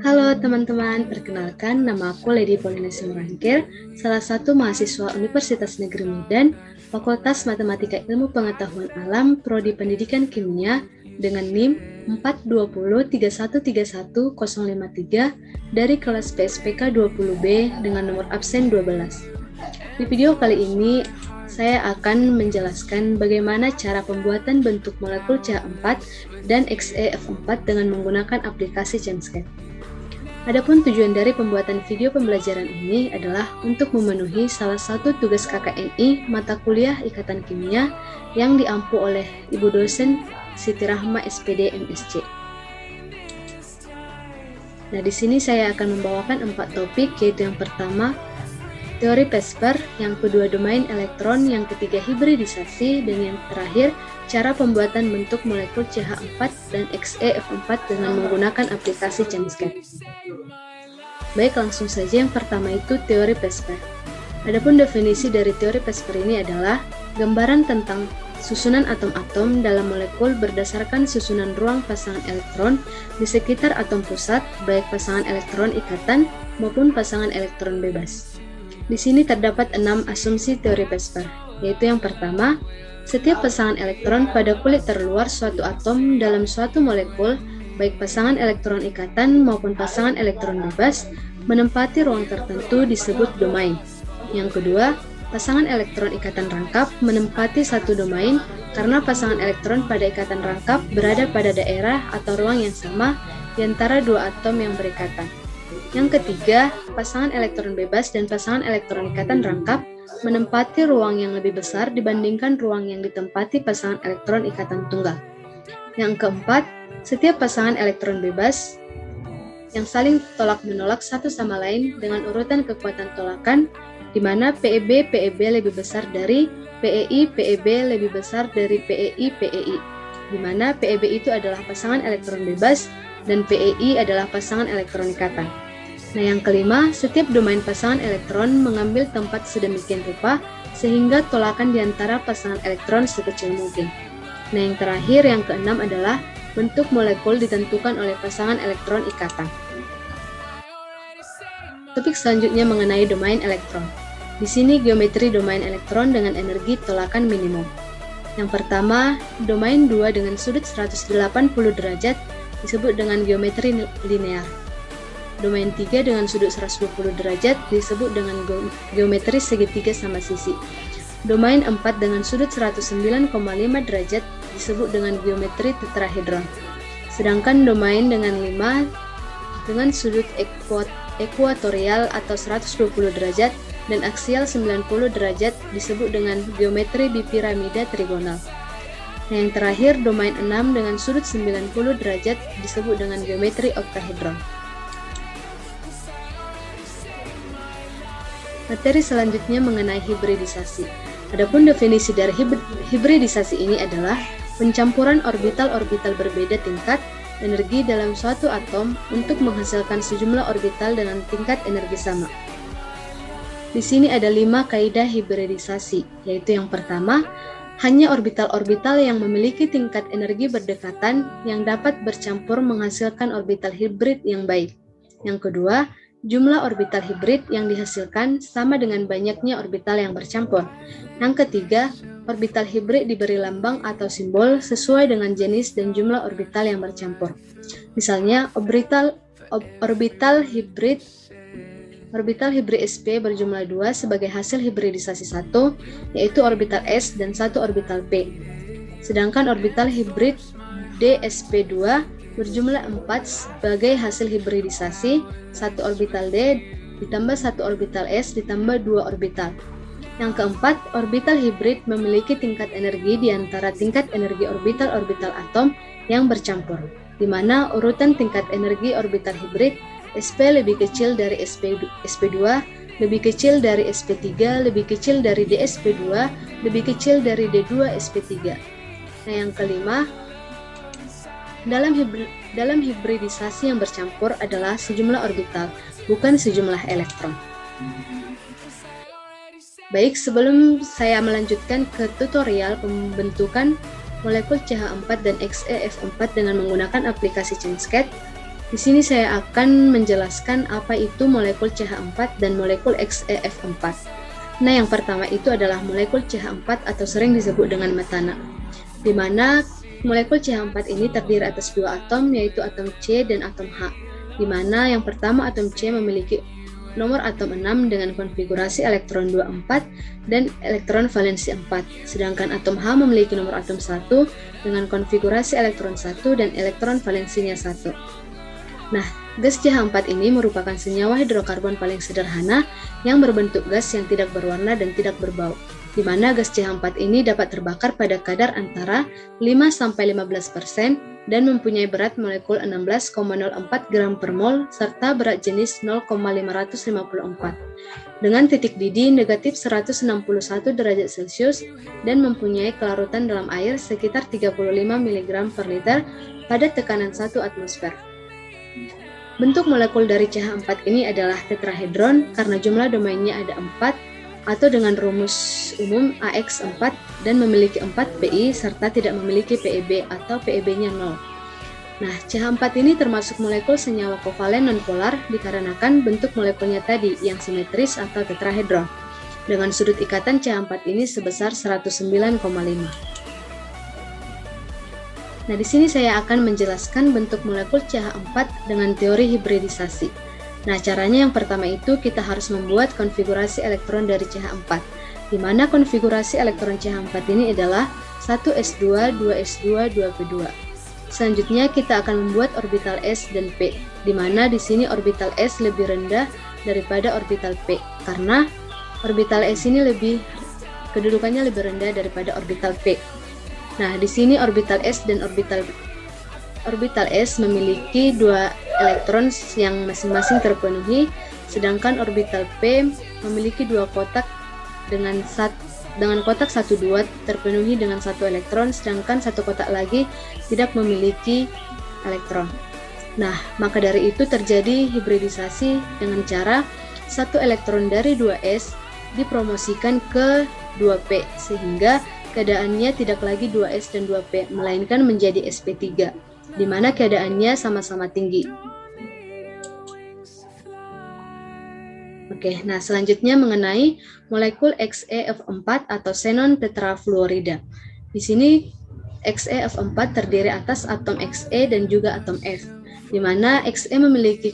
Halo teman-teman, perkenalkan nama aku Lady Paulina Simrangkir, salah satu mahasiswa Universitas Negeri Medan, Fakultas Matematika Ilmu Pengetahuan Alam, Prodi Pendidikan Kimia, dengan NIM 42031311053 dari kelas PSPK 20B dengan nomor absen 12. Di video kali ini, saya akan menjelaskan bagaimana cara pembuatan bentuk molekul CH4 dan XeF4 dengan menggunakan aplikasi ChemScape. Adapun tujuan dari pembuatan video pembelajaran ini adalah untuk memenuhi salah satu tugas KKNI mata kuliah Ikatan Kimia yang diampu oleh Ibu dosen Siti Rahma SPD MSc. Nah, di sini saya akan membawakan 4 topik, yaitu yang pertama teori Pesper, yang kedua domain elektron, yang ketiga hibridisasi, dan yang terakhir cara pembuatan bentuk molekul CH4 dan XeF4 dengan menggunakan aplikasi ChemScape. Baik, langsung saja. Yang pertama itu teori Pesper. Adapun definisi dari teori Pesper ini adalah gambaran tentang susunan atom-atom dalam molekul berdasarkan susunan ruang pasangan elektron di sekitar atom pusat, baik pasangan elektron ikatan maupun pasangan elektron bebas. Di sini terdapat 6 asumsi teori Pesper, yaitu yang pertama, setiap pasangan elektron pada kulit terluar suatu atom dalam suatu molekul, baik pasangan elektron ikatan maupun pasangan elektron bebas, menempati ruang tertentu disebut domain. Yang kedua, pasangan elektron ikatan rangkap menempati satu domain karena pasangan elektron pada ikatan rangkap berada pada daerah atau ruang yang sama di antara dua atom yang berikatan. Yang ketiga, pasangan elektron bebas dan pasangan elektron ikatan rangkap menempati ruang yang lebih besar dibandingkan ruang yang ditempati pasangan elektron ikatan tunggal. Yang keempat, setiap pasangan elektron bebas yang saling tolak-menolak satu sama lain dengan urutan kekuatan tolakan, di mana PeB lebih besar dari PeI lebih besar dari PeI, di mana PeB itu adalah pasangan elektron bebas dan PeI adalah pasangan elektron ikatan. Nah, yang kelima, setiap domain pasangan elektron mengambil tempat sedemikian rupa sehingga tolakan di antara pasangan elektron sekecil mungkin. Nah, yang terakhir, yang keenam adalah bentuk molekul ditentukan oleh pasangan elektron ikatan. Topik selanjutnya mengenai domain elektron. Di sini geometri domain elektron dengan energi tolakan minimum. Yang pertama, domain 2 dengan sudut 180 derajat disebut dengan geometri linear. Domain 3 dengan sudut 120 derajat disebut dengan geometri segitiga sama sisi. Domain 4 dengan sudut 109,5 derajat disebut dengan geometri tetrahedron. Sedangkan domain dengan 5 dengan sudut ekuatorial atau 120 derajat dan aksial 90 derajat disebut dengan geometri bipiramida trigonal. Nah, yang terakhir, domain 6 dengan sudut 90 derajat disebut dengan geometri oktahedron. Materi selanjutnya mengenai hibridisasi. Adapun definisi dari hibridisasi ini adalah pencampuran orbital-orbital berbeda tingkat energi dalam suatu atom untuk menghasilkan sejumlah orbital dengan tingkat energi sama. Di sini ada 5 kaidah hibridisasi, yaitu yang pertama, hanya orbital-orbital yang memiliki tingkat energi berdekatan yang dapat bercampur menghasilkan orbital hibrid yang baik. Yang kedua, jumlah orbital hibrid yang dihasilkan sama dengan banyaknya orbital yang bercampur. Yang ketiga, orbital hibrid diberi lambang atau simbol sesuai dengan jenis dan jumlah orbital yang bercampur. Misalnya, orbital hibrid sp berjumlah 2 sebagai hasil hibridisasi 1, yaitu orbital s dan 1 orbital p. Sedangkan orbital hibrid dsp2 berjumlah 4 sebagai hasil hibridisasi 1 orbital d ditambah 1 orbital s ditambah 2 orbital. Yang keempat, orbital hibrid memiliki tingkat energi di antara tingkat energi orbital-orbital atom yang bercampur, di mana urutan tingkat energi orbital hibrid sp lebih kecil dari sp2, lebih kecil dari sp3, lebih kecil dari dsp2, lebih kecil dari d2 sp3. Nah, yang kelima, dalam hibridisasi yang bercampur adalah sejumlah orbital, bukan sejumlah elektron. Baik, sebelum saya melanjutkan ke tutorial pembentukan molekul CH4 dan XeF4 dengan menggunakan aplikasi ChemScape, Di sini saya akan menjelaskan apa itu molekul CH4 dan molekul XeF4. Nah, yang pertama itu adalah molekul CH4 atau sering disebut dengan metana, di mana molekul CH4 ini terdiri atas dua atom, yaitu atom C dan atom H, di mana yang pertama atom C memiliki nomor atom 6 dengan konfigurasi elektron 24 dan elektron valensi 4, sedangkan atom H memiliki nomor atom 1 dengan konfigurasi elektron 1 dan elektron valensinya 1. Nah, gas CH4 ini merupakan senyawa hidrokarbon paling sederhana yang berbentuk gas yang tidak berwarna dan tidak berbau, di mana gas CH4 ini dapat terbakar pada kadar antara 5-15% dan mempunyai berat molekul 16,04 gram per mol serta berat jenis 0,554 dengan titik didih negatif 161 derajat Celcius dan mempunyai kelarutan dalam air sekitar 35 mg per liter pada tekanan 1 atmosfer. Bentuk molekul dari CH4 ini adalah tetrahedron karena jumlah domainnya ada 4 atau dengan rumus umum AX4 dan memiliki 4 pi serta tidak memiliki PeB atau PeB-nya 0. Nah, CH4 ini termasuk molekul senyawa kovalen nonpolar dikarenakan bentuk molekulnya tadi yang simetris atau tetrahedron dengan sudut ikatan CH4 ini sebesar 109,5. Nah, di sini saya akan menjelaskan bentuk molekul CH4 dengan teori hibridisasi. Nah, caranya yang pertama itu kita harus membuat konfigurasi elektron dari CH4, di mana konfigurasi elektron CH4 ini adalah 1s2, 2s2, 2p2. Selanjutnya kita akan membuat orbital s dan p, di mana di sini orbital s lebih rendah daripada orbital p, karena orbital s ini kedudukannya lebih rendah daripada orbital p. Nah, di sini orbital s dan orbital S memiliki dua elektron yang masing-masing terpenuhi, sedangkan orbital P memiliki dua kotak dengan kotak 1,2 terpenuhi dengan satu elektron, sedangkan satu kotak lagi tidak memiliki elektron. Nah, maka dari itu terjadi hibridisasi dengan cara satu elektron dari 2s dipromosikan ke 2p, sehingga keadaannya tidak lagi 2s dan 2p, melainkan menjadi sp3. Di mana keadaannya sama-sama tinggi. Oke, nah selanjutnya mengenai molekul XeF4 atau xenon tetrafluorida. Di sini XeF4 terdiri atas atom Xe dan juga atom F, di mana Xe memiliki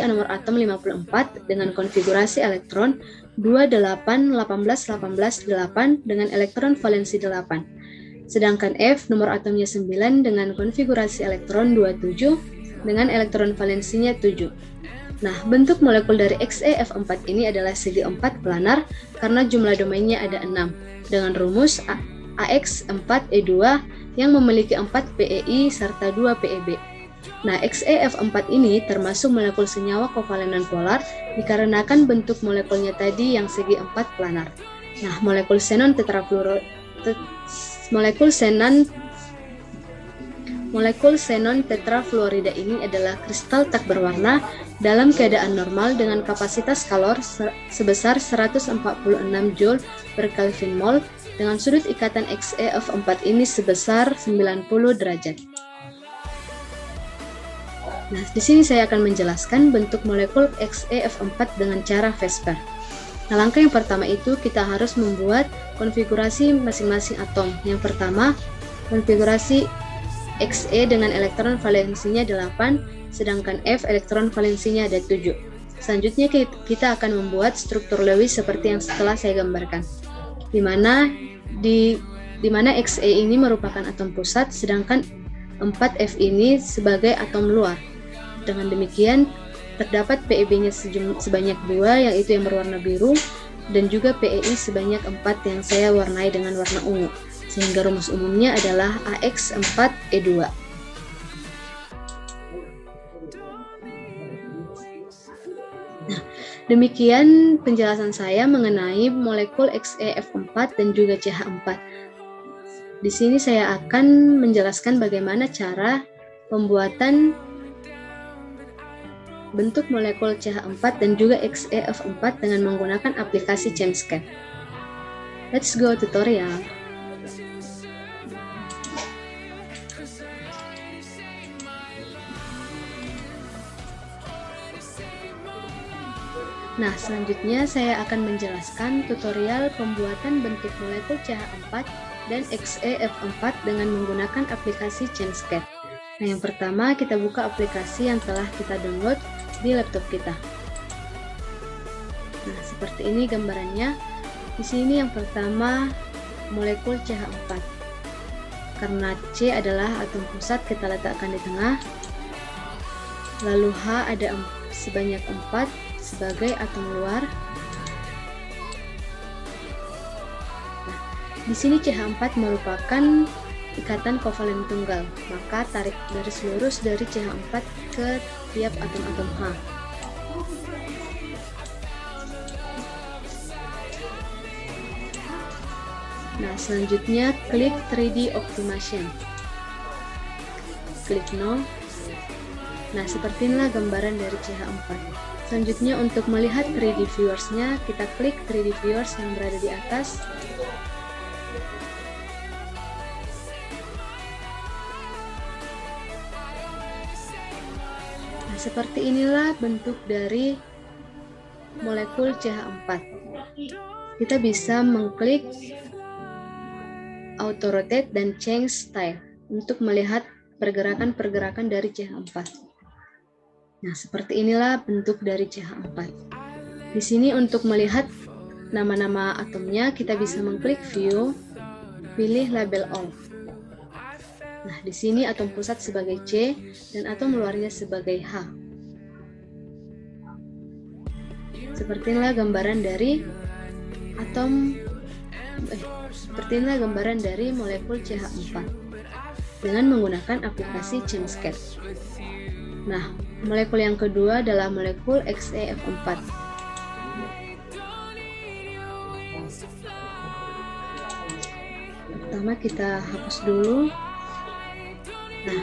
nomor atom 54 dengan konfigurasi elektron 28, 18, 18, 8 dengan elektron valensi 8. Sedangkan F nomor atomnya 9 dengan konfigurasi elektron 27 dengan elektron valensinya 7. Nah, bentuk molekul dari XeF4 ini adalah segi 4 planar karena jumlah domainnya ada 6 dengan rumus AX4E2 yang memiliki 4 PeI serta 2 PeB. Nah, XeF4 ini termasuk molekul senyawa kovalen nonpolar dikarenakan bentuk molekulnya tadi yang segi 4 planar. Nah, molekul xenon tetrafluorida ini adalah kristal tak berwarna dalam keadaan normal dengan kapasitas kalor sebesar 146 Joule per Kelvin mol dengan sudut ikatan XeF4 ini sebesar 90 derajat. Nah, di sini saya akan menjelaskan bentuk molekul XeF4 dengan cara Vesper. Nah, langkah yang pertama itu kita harus membuat konfigurasi masing-masing atom. Yang pertama, konfigurasi Xe dengan elektron valensinya 8, sedangkan F elektron valensinya ada 7. Selanjutnya kita akan membuat struktur Lewis seperti yang setelah saya gambarkan, di mana Xe ini merupakan atom pusat, sedangkan 4F ini sebagai atom luar. Dengan demikian, terdapat PeB-nya sebanyak 2, yaitu yang berwarna biru, dan juga PeI sebanyak 4 yang saya warnai dengan warna ungu, sehingga rumus umumnya adalah AX4E2. Nah, demikian penjelasan saya mengenai molekul XeF4 dan juga CH4. Di sini saya akan menjelaskan bagaimana cara pembuatan bentuk molekul CH4 dan juga XeF4 dengan menggunakan aplikasi ChemScan. Let's go tutorial. Nah, selanjutnya saya akan menjelaskan tutorial pembuatan bentuk molekul CH4 dan XeF4 dengan menggunakan aplikasi ChangeScape. Nah, yang pertama kita buka aplikasi yang telah kita download di laptop kita. Nah, seperti ini gambarannya. Di sini yang pertama molekul CH4. Karena C adalah atom pusat, kita letakkan di tengah. Lalu H ada sebanyak 4 sebagai atom luar. Nah, di sini CH4 merupakan ikatan kovalen tunggal, maka tarik garis lurus dari CH4 ke tiap atom-atom H. Nah, selanjutnya klik 3D Optimization. Klik No. Nah, seperti inilah gambaran dari CH4. Selanjutnya untuk melihat 3D viewers-nya, kita klik 3D viewers yang berada di atas. Nah, seperti inilah bentuk dari molekul CH4. Kita bisa mengklik Auto Rotate dan Change Style untuk melihat pergerakan-pergerakan dari CH4. Nah, seperti inilah bentuk dari CH4. Di sini untuk melihat nama-nama atomnya, kita bisa mengklik View, pilih Label All. Nah, di sini atom pusat sebagai C dan atom luarnya sebagai H. Seperti inilah gambaran dari molekul CH4 dengan menggunakan aplikasi ChangeScape. Nah, molekul yang kedua adalah molekul XeF4. Pertama kita hapus dulu. Nah,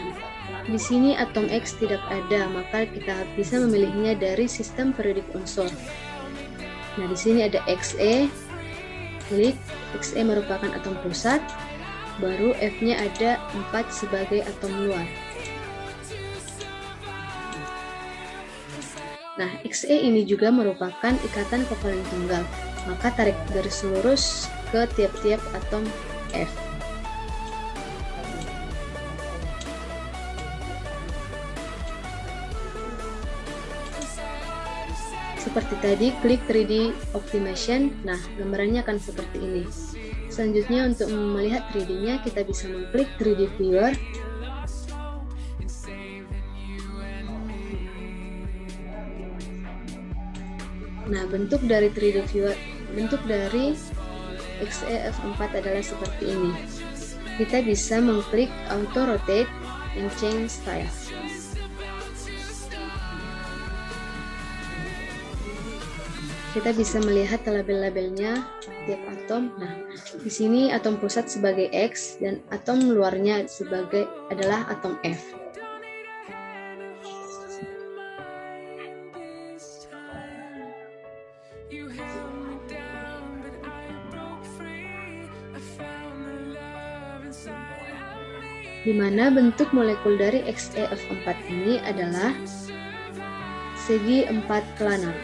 di sini atom X tidak ada, maka kita bisa memilihnya dari sistem periodik unsur. Nah, di sini ada Xe. Klik Xe merupakan atom pusat, baru F-nya ada 4 sebagai atom luar. Nah, Xe ini juga merupakan ikatan kovalen tunggal, maka tarik garis lurus ke tiap-tiap atom F. Seperti tadi, klik 3D Optimization. Nah, gambarannya akan seperti ini. Selanjutnya untuk melihat 3D-nya, kita bisa mengklik 3D Viewer. Nah, bentuk dari 3D Viewer, bentuk dari XeF4 adalah seperti ini. Kita bisa mengklik Auto Rotate and Change Style. Kita bisa melihat label-labelnya tiap atom. Nah, di sini atom pusat sebagai X dan atom luarnya adalah atom F. Di mana bentuk molekul dari XeF4 ini adalah segi 4 planar.